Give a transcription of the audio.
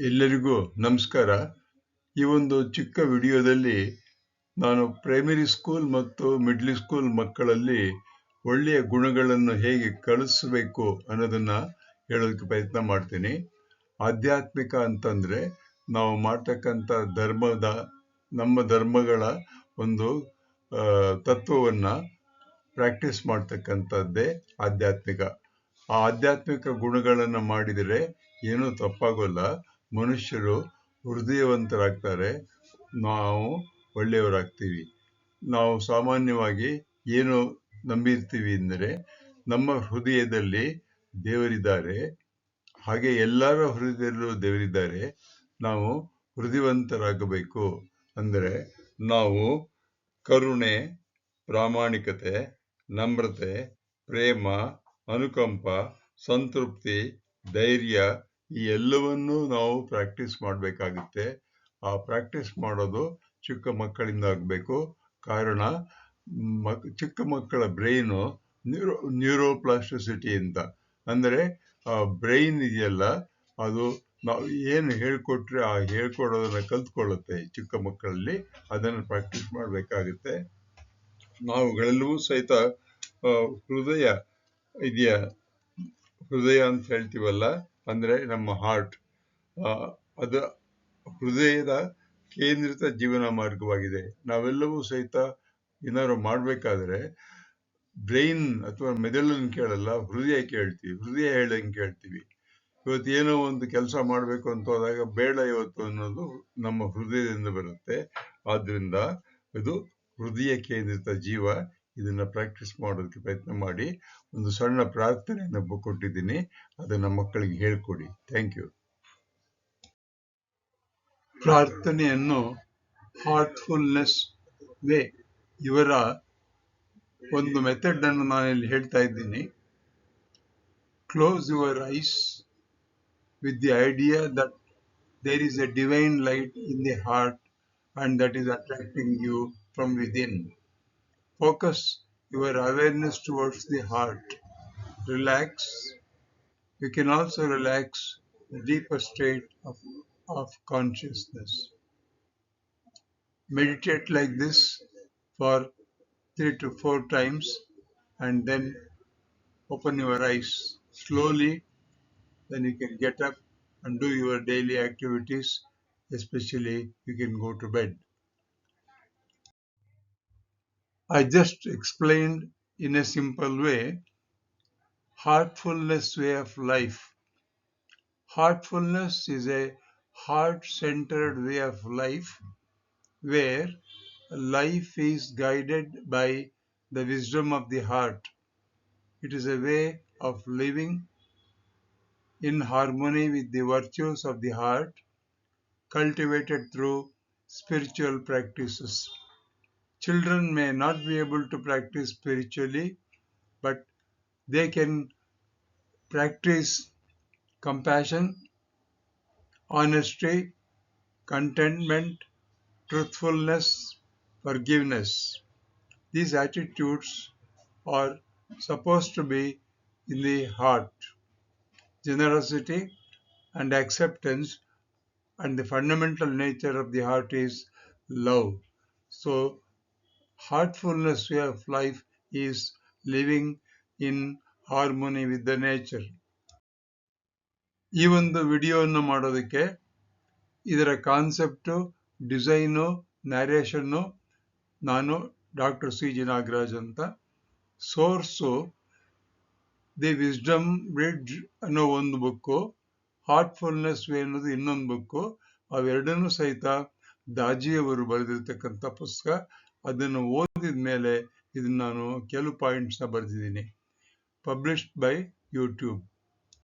ಎಲ್ಲರಿಗೂ ನಮಸ್ಕಾರ. ಈ ಒಂದು ಚಿಕ್ಕ ವಿಡಿಯೋದಲ್ಲಿ ನಾನು ಪ್ರೈಮರಿ ಸ್ಕೂಲ್ ಮತ್ತು ಮಿಡ್ಲ್ ಸ್ಕೂಲ್ ಮಕ್ಕಳಲ್ಲಿ ಒಳ್ಳೆಯ ಗುಣಗಳನ್ನು ಹೇಗೆ ಕಲಿಸಬೇಕು ಅನ್ನೋದನ್ನ ಹೇಳೋದಕ್ಕೆ ಪ್ರಯತ್ನ ಮಾಡ್ತೀನಿ. ಆಧ್ಯಾತ್ಮಿಕ ಅಂತಂದ್ರೆ ನಾವು ಮಾಡ್ತಕ್ಕಂಥ ನಮ್ಮ ಧರ್ಮಗಳ ಒಂದು ತತ್ವವನ್ನ ಪ್ರಾಕ್ಟೀಸ್ ಮಾಡ್ತಕ್ಕಂಥದ್ದೇ ಆಧ್ಯಾತ್ಮಿಕ. ಆ ಆಧ್ಯಾತ್ಮಿಕ ಗುಣಗಳನ್ನು ಮಾಡಿದರೆ ಏನೂ ತಪ್ಪಾಗೋಲ್ಲ. ಮನುಷ್ಯರು ಹೃದಯವಂತರಾಗ್ತಾರೆ, ನಾವು ಒಳ್ಳೆಯವರಾಗ್ತೀವಿ. ನಾವು ಸಾಮಾನ್ಯವಾಗಿ ಏನು ನಂಬಿರ್ತೀವಿ ಅಂದರೆ, ನಮ್ಮ ಹೃದಯದಲ್ಲಿ ದೇವರಿದ್ದಾರೆ, ಹಾಗೆ ಎಲ್ಲರ ಹೃದಯದಲ್ಲೂ ದೇವರಿದ್ದಾರೆ. ನಾವು ಹೃದಯವಂತರಾಗಬೇಕು ಅಂದರೆ ನಾವು ಕರುಣೆ, ಪ್ರಾಮಾಣಿಕತೆ, ನಮ್ರತೆ, ಪ್ರೇಮ, ಅನುಕಂಪ, ಸಂತೃಪ್ತಿ, ಧೈರ್ಯ ಈ ಎಲ್ಲವನ್ನೂ ನಾವು ಪ್ರಾಕ್ಟೀಸ್ ಮಾಡಬೇಕಾಗುತ್ತೆ. ಆ ಪ್ರಾಕ್ಟೀಸ್ ಮಾಡೋದು ಚಿಕ್ಕ ಮಕ್ಕಳಿಂದ ಆಗಬೇಕು. ಕಾರಣ ಚಿಕ್ಕ ಮಕ್ಕಳ ಬ್ರೈನು ನ್ಯೂರೋಪ್ಲಾಸ್ಟಿಸಿಟಿ ಅಂತ ಅಂದರೆ ಆ ಬ್ರೈನ್ ಇದೆಯಲ್ಲ, ಅದು ನಾವು ಏನು ಹೇಳ್ಕೊಟ್ರೆ ಆ ಹೇಳ್ಕೊಡೋದನ್ನ ಕಲ್ತ್ಕೊಳ್ಳುತ್ತೆ ಚಿಕ್ಕ ಮಕ್ಕಳಲ್ಲಿ. ಅದನ್ನು ಪ್ರಾಕ್ಟೀಸ್ ಮಾಡಬೇಕಾಗುತ್ತೆ. ನಾವುಗಳೆಲ್ಲವೂ ಸಹಿತ ಹೃದಯ ಇದೆಯಾ, ಹೃದಯ ಅಂತ ಹೇಳ್ತೀವಲ್ಲ, ಅಂದ್ರೆ ನಮ್ಮ ಹಾರ್ಟ್, ಅದು ಹೃದಯದ ಕೇಂದ್ರಿತ ಜೀವನ ಮಾರ್ಗವಾಗಿದೆ. ನಾವೆಲ್ಲವೂ ಸಹಿತ ಏನಾದ್ರು ಮಾಡ್ಬೇಕಾದ್ರೆ ಬ್ರೈನ್ ಅಥವಾ ಮೆದುಳನ್ನು ಕೇಳಲ್ಲ, ಹೃದಯ ಕೇಳ್ತೀವಿ. ಹೃದಯ ಹೇಳ್ದಂಗೆ ಕೇಳ್ತೀವಿ. ಇವತ್ತು ಏನೋ ಒಂದು ಕೆಲಸ ಮಾಡಬೇಕು ಅಂತ ಹೋದಾಗ ಬೇಡ ಇವತ್ತು ಅನ್ನೋದು ನಮ್ಮ ಹೃದಯದಿಂದ ಬರುತ್ತೆ. ಆದ್ರಿಂದ ಇದು ಹೃದಯ ಕೇಂದ್ರಿತ ಜೀವ. ಇದನ್ನ ಪ್ರಾಕ್ಟೀಸ್ ಮಾಡೋದಕ್ಕೆ ಪ್ರಯತ್ನ ಮಾಡಿ. ಒಂದು ಸಣ್ಣ ಪ್ರಾರ್ಥನೆಯನ್ನು ಕೊಟ್ಟಿದ್ದೀನಿ, ಅದನ್ನ ಮಕ್ಕಳಿಗೆ ಹೇಳ್ಕೊಡಿ. Thank you. ಪ್ರಾರ್ಥನೆಯನ್ನು ಹಾರ್ಟ್ಫುಲ್ನೆಸ್ ವೇ, ಇವರ ಒಂದು ಮೆಥಡ್ ಅನ್ನು ನಾನಿಲ್ಲಿ ಹೇಳ್ತಾ ಇದ್ದೀನಿ. Close your eyes with the idea that there is a divine light in the heart and that is attracting you from within. Focus your awareness towards the heart. Relax. You can also relax the deeper state of consciousness. Meditate like this for 3 to 4 times and then open your eyes slowly. Then you can get up and do your daily activities, especially you can go to bed. I just explained in a simple way, heartfulness way of life. Heartfulness is a heart-centered way of life where life is guided by the wisdom of the heart. It is a way of living in harmony with the virtues of the heart, cultivated through spiritual practices. Children may not be able to practice spiritually, but they can practice compassion, honesty, contentment, truthfulness, forgiveness. These attitudes are supposed to be in the heart. Generosity and acceptance, and the fundamental nature of the heart is love. So heartfulness way of life is living in harmony with the nature. ಈ ಒಂದು ವಿಡಿಯೋವನ್ನು ಮಾಡೋದಕ್ಕೆ ಇದರ concept, design, ನ್ಯಾರೇಷನ್ನು ನಾನು doctor C G Nagaraj ಅಂತ. Source the wisdom bridge ಅನ್ನೋ ಒಂದು book, Heartfulness way ಅನ್ನೋದು ಇನ್ನೊಂದು ಬುಕ್ಕು. ಅವೆರಡನ್ನೂ ಸಹಿತ ದಾಜಿಯವರು ಬರೆದಿರ್ತಕ್ಕಂಥ ಪುಸ್ತಕ. ಅದನ್ನು ಓದಿದ ಮೇಲೆ ಇದನ್ನು ನಾನು ಕೆಲವು ಪಾಯಿಂಟ್ಸ್ನ ಬರೆದಿದ್ದೀನಿ. Published by YouTube.